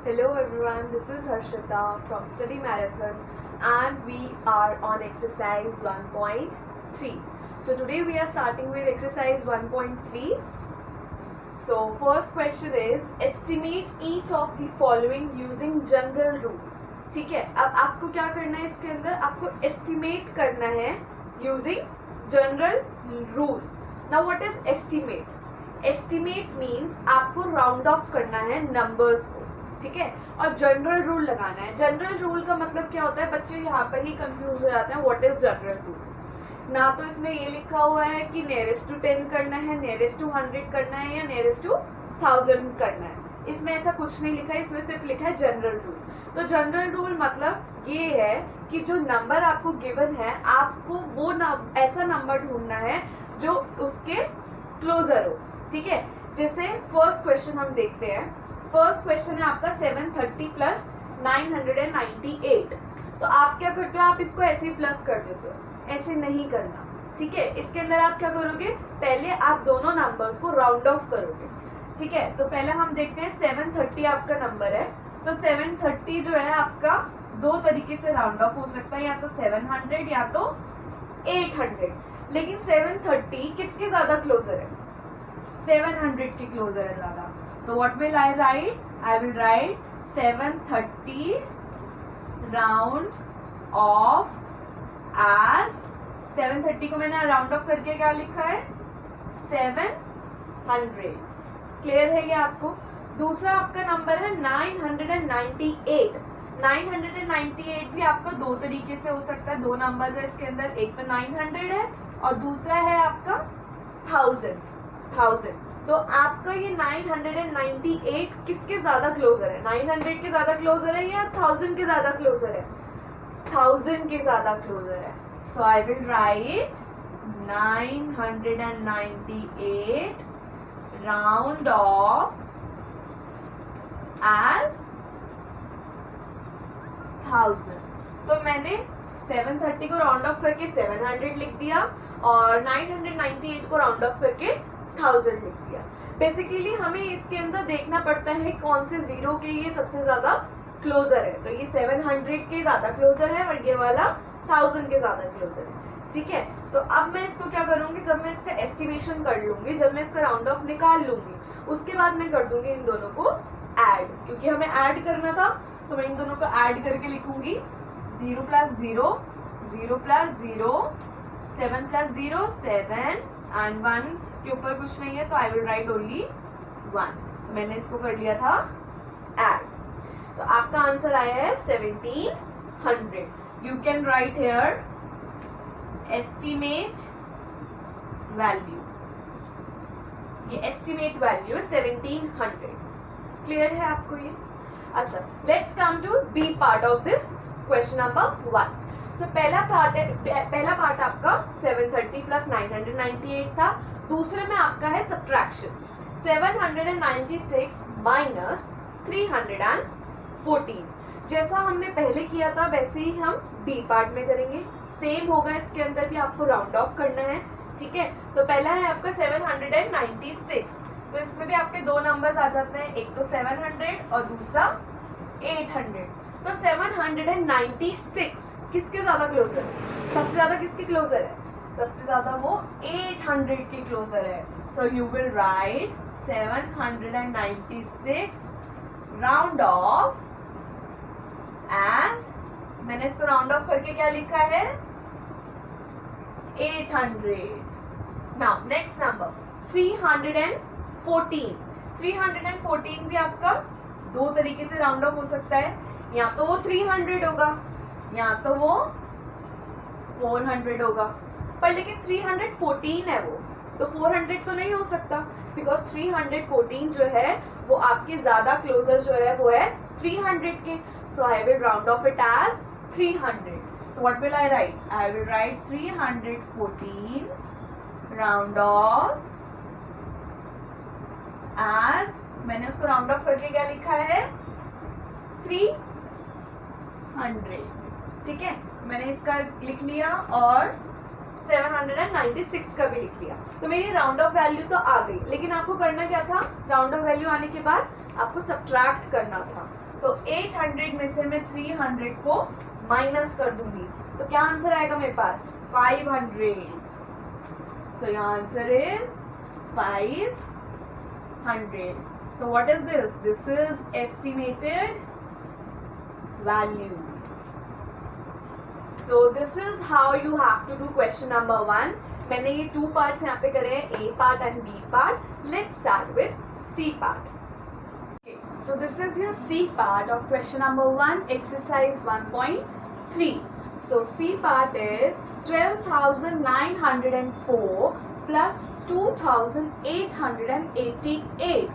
Hello everyone, this is Harshita from Study Marathon and we are on exercise 1.3. So today we are starting with exercise 1.3. So first question is estimate each of the following using general rule. ठीक है, अब आपको क्या करना है इसके अंदर आपको estimate करना है using general rule. Now what is estimate? Estimate means आपको round off करना है numbers को, ठीक है, और जनरल रूल लगाना है. जनरल रूल का मतलब क्या होता है, बच्चे यहाँ पर ही कंफ्यूज हो जाते हैं. What is general rule? ना तो इसमें ये लिखा हुआ है कि नियरेस्ट टू 10 करना है, नियरेस्ट टू 100 करना है या नियरेस्ट टू 1000 करना है. इसमें ऐसा कुछ नहीं लिखा है, इसमें सिर्फ लिखा है जनरल रूल. तो जनरल रूल मतलब ये है कि जो नंबर आपको गिवन है आपको वो ऐसा नंबर ढूंढना है जो उसके क्लोजर हो, ठीक है. जैसे फर्स्ट क्वेश्चन हम देखते हैं. फर्स्ट क्वेश्चन है आपका 730 प्लस 998. तो आप क्या करते हो, आप इसको ऐसे ही प्लस कर देते हो, ऐसे नहीं करना, ठीक है. इसके अंदर आप क्या करोगे, पहले आप दोनों नंबर्स को राउंड ऑफ करोगे, ठीक है. तो पहले हम देखते हैं 730 आपका नंबर है. तो 730 जो है आपका दो तरीके से राउंड ऑफ हो सकता है, या तो 700 या तो 800. लेकिन 730 किसके ज्यादा क्लोजर है, 700 के क्लोजर है ज्यादा. तो what will I write? I will write 730 round off as 730 को मैंने राउंड ऑफ करके क्या लिखा है 700. क्लियर है ये आपको. दूसरा आपका नंबर है 998. 998 भी आपका दो तरीके से हो सकता है. दो नंबर्स है इसके अंदर, एक तो 900 है और दूसरा है आपका 1000. तो आपका ये 998 किसके ज्यादा क्लोजर है, 900 के ज्यादा क्लोजर है या 1000 के ज्यादा क्लोजर है, 1000 के ज्यादा क्लोजर है. So I will write 998 round off as 1000. तो मैंने 730 को राउंड ऑफ करके 700 लिख दिया और 998 को राउंड ऑफ करके 1000 लिख दिया. बेसिकली हमें इसके अंदर देखना पड़ता है कौन से जीरो के ये सबसे ज्यादा क्लोजर है. तो ये 700 के ज्यादा क्लोजर है और ये वाला 1000 के ज्यादा क्लोजर है, ठीक है. तो अब मैं इसको क्या करूंगी, जब मैं इसका एस्टिमेशन कर लूंगी, जब मैं इसका राउंड ऑफ निकाल लूंगी, उसके बाद मैं कर दूंगी इन दोनों को ऐड, क्योंकि हमें ऐड करना था. तो मैं इन दोनों को ऐड करके लिखूंगी 0 + 0, 0 + 0, 7 + 0, 7 एंड 1 के ऊपर कुछ नहीं है तो आई विल राइट ओनली 1. तो मैंने इसको कर लिया था ऐड. तो आपका आंसर आया है 1700. You can write here estimate value. ये एस्टिमेट वैल्यू है 1700. क्लियर है आपको ये. अच्छा, let's come to B part of this question number 1. So पहला पार्ट आपका 730 प्लस 998 था. दूसरे में आपका है सब्ट्रैक्शन. 796 माइनस 314. जैसा हमने पहले किया था वैसे ही हम बी पार्ट में करेंगे. सेम होगा, इसके अंदर भी आपको राउंड ऑफ करना है, ठीक है. तो पहला है आपका 796. तो इसमें भी आपके दो नंबर्स आ जाते हैं, एक तो 700 और दूसरा 800. तो 796 किसके ज्यादा क्लोजर है, सबसे ज्यादा किसके क्लोजर है, सबसे ज्यादा वो 800 के क्लोजर है. So you will write 796 round off as, मैंने इसको राउंड ऑफ करके क्या लिखा है 800. Now next number 314. 314 भी आपका दो तरीके से राउंड ऑफ हो सकता है, या तो वो 300 होगा या तो वो 400 होगा. पर लेकिन 314 है वो, तो 400 तो नहीं हो सकता, बिकॉज 314 जो है वो आपके ज्यादा क्लोजर जो है वो है 300 के. So I will round off it as 300. So what will I write, I will write 314 round off as, मैंने उसको राउंड ऑफ करके क्या लिखा है 300, ठीक है. मैंने इसका लिख लिया और 796 का भी लिख लिया. तो मेरी राउंड ऑफ वैल्यू तो आ गई, लेकिन आपको करना क्या था, राउंड ऑफ वैल्यू आने के बाद आपको सब्ट्रैक्ट करना था. तो 800 में से मैं 300 को माइनस कर दूंगी, तो क्या आंसर आएगा मेरे पास? 500. So your answer is 500. So what is this? This is estimated value. So this is how you have to do question number 1. मैंने ये 2 parts यहाँ पे करे हैं, A part and B part. Let's start with C part. Okay, so this is your C part of question number 1, exercise 1.3. So C part is 12,904 plus 2,888.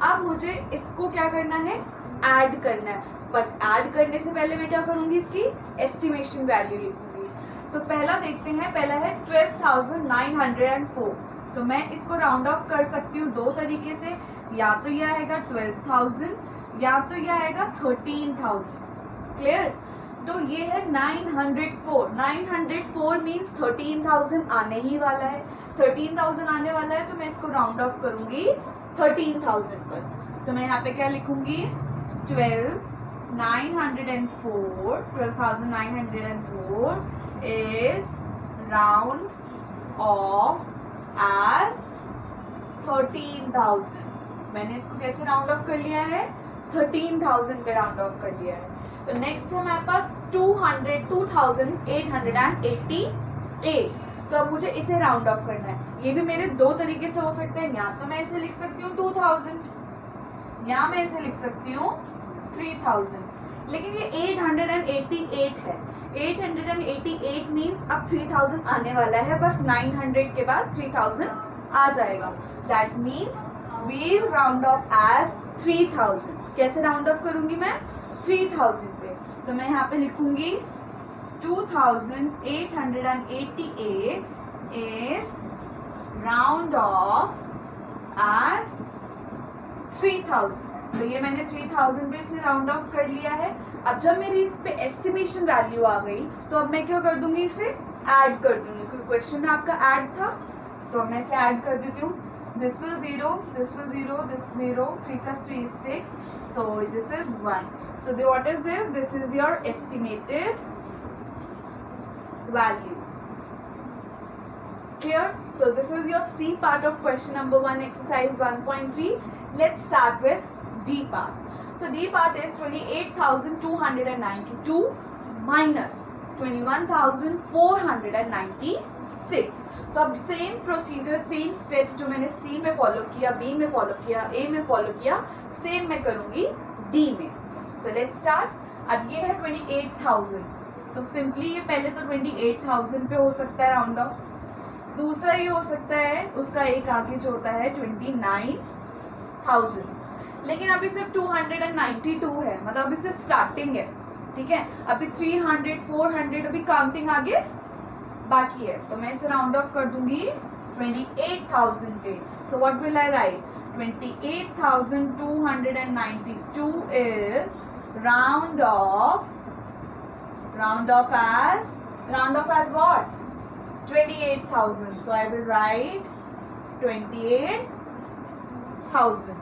अब मुझे इसको क्या करना है? ऐड करना है, बट ऐड करने से पहले मैं क्या करूंगी? इसकी एस्टिमेशन वैल्यू लिखूंगी. तो पहला देखते हैं, पहला है 12,904. तो मैं इसको राउंड ऑफ कर सकती हूँ 2 तरीके से, या तो यह आएगा 12,000 या तो यह आएगा 13,000. क्लियर? तो ये है 904. 904 मीन्स 13,000 आने ही वाला है. 13,000 आने वाला है, तो मैं इसको राउंड ऑफ करूंगी 13,000 पर. सो मैं यहाँ पे क्या लिखूंगी? 12,904 is round off as 13,000. मैंने इसको कैसे राउंड ऑफ कर लिया है? 13,000 पे राउंड ऑफ कर लिया है. तो नेक्स्ट है हमारे पास 2,888. तो अब मुझे इसे राउंड ऑफ करना है. ये भी मेरे 2 तरीके से हो सकते हैं, या तो मैं इसे लिख सकती हूँ 2,000 या मैं इसे लिख सकती हूँ 3,000. लेकिन ये 888 है. 888 मीन्स अब 3,000 आने वाला है, बस 900 के बाद 3,000 आ जाएगा. That means we round off as 3,000. कैसे राउंड ऑफ करूंगी मैं? 3,000 पे. तो मैं यहाँ पे लिखूंगी 2,888 is round off as 3,000. तो ये मैंने 3,000 पे इसे राउंड ऑफ कर लिया है. अब जब मेरी इस पे एस्टिमेशन वैल्यू आ गई, तो अब मैं क्या कर दूंगी? इसे ऐड कर दूंगी, क्योंकि क्वेश्चन में आपका ऐड था, तो मैं इसे ऐड कर देती हूँ. This will 0, this will 0, this 0, 3 plus 3 is 6, so this is 1. So what is this? This is your estimated value. Clear? So this is your C part of question number 1, exercise 1.3. Let's start with D part. So D part is 28,292 minus 21,496. तो अब same procedure, same steps जो मैंने C में follow किया, B में follow किया, A में follow किया, सेम मैं करूंगी D में. So let's start. अब ये है 28,000. तो सिंपली ये पहले तो 28,000 पे हो सकता है राउंड ऑफ. दूसरा ये हो सकता है उसका एक आगे जो होता है 29,000. लेकिन अभी सिर्फ 292 है, मतलब अभी सिर्फ स्टार्टिंग है. ठीक है, अभी 300, 400 अभी काउंटिंग आगे बाकी है. तो मैं इसे राउंड ऑफ कर दूंगी 28,000 पे. सो what will I right? 28,292 is round off as what? 28,000. So I will write 28,000.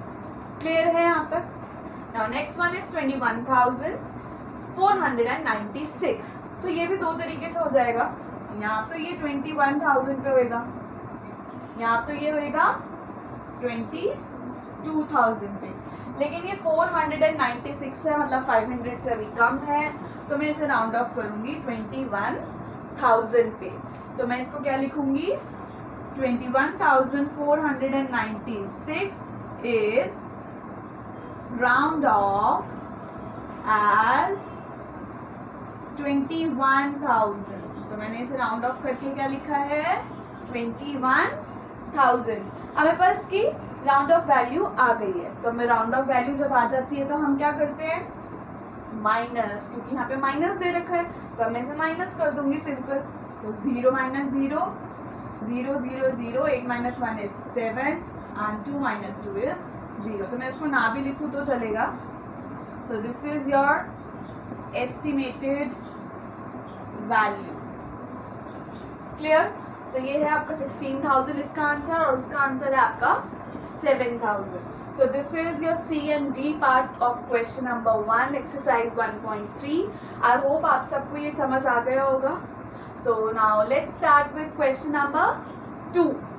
Clear है यहाँ तक? Now next one is 21,496. तो ये भी 2 तरीके से हो जाएगा. या तो ये 21,000 पे होएगा, या तो ये होएगा 22,000 पे. लेकिन ये 496 है, मतलब 500 से अभी कम है, तो मैं इसे राउंड ऑफ करूंगी 21,000 पे. तो मैं इसको क्या लिखूंगी? 21,496 is round off as 21,000. तो मैंने इसे राउंड ऑफ करके क्या लिखा है? 21,000. अब मेरे पास इसकी राउंड ऑफ वैल्यू आ गई है. तो मैं राउंड ऑफ वैल्यू जब आ जाती है तो हम क्या करते हैं? माइनस, क्योंकि यहाँ पे माइनस दे रखा है, तो मैं इसे माइनस कर दूंगी सिंपल. तो 0 minus 0, 0, 0, 0, 8 minus 1 is 7 and 2 minus 2 is 0. तो मैं इसको ना भी लिखूँ तो चलेगा. So this is your estimated value. Clear? So ये है आपका 16,000 इसका आंसर, और इसका आंसर है आपका 7,000. So this is your C and D part of question number 1, exercise 1.3. I hope आप सबको ये समझ आ गया होगा. So now let's start with question number 2.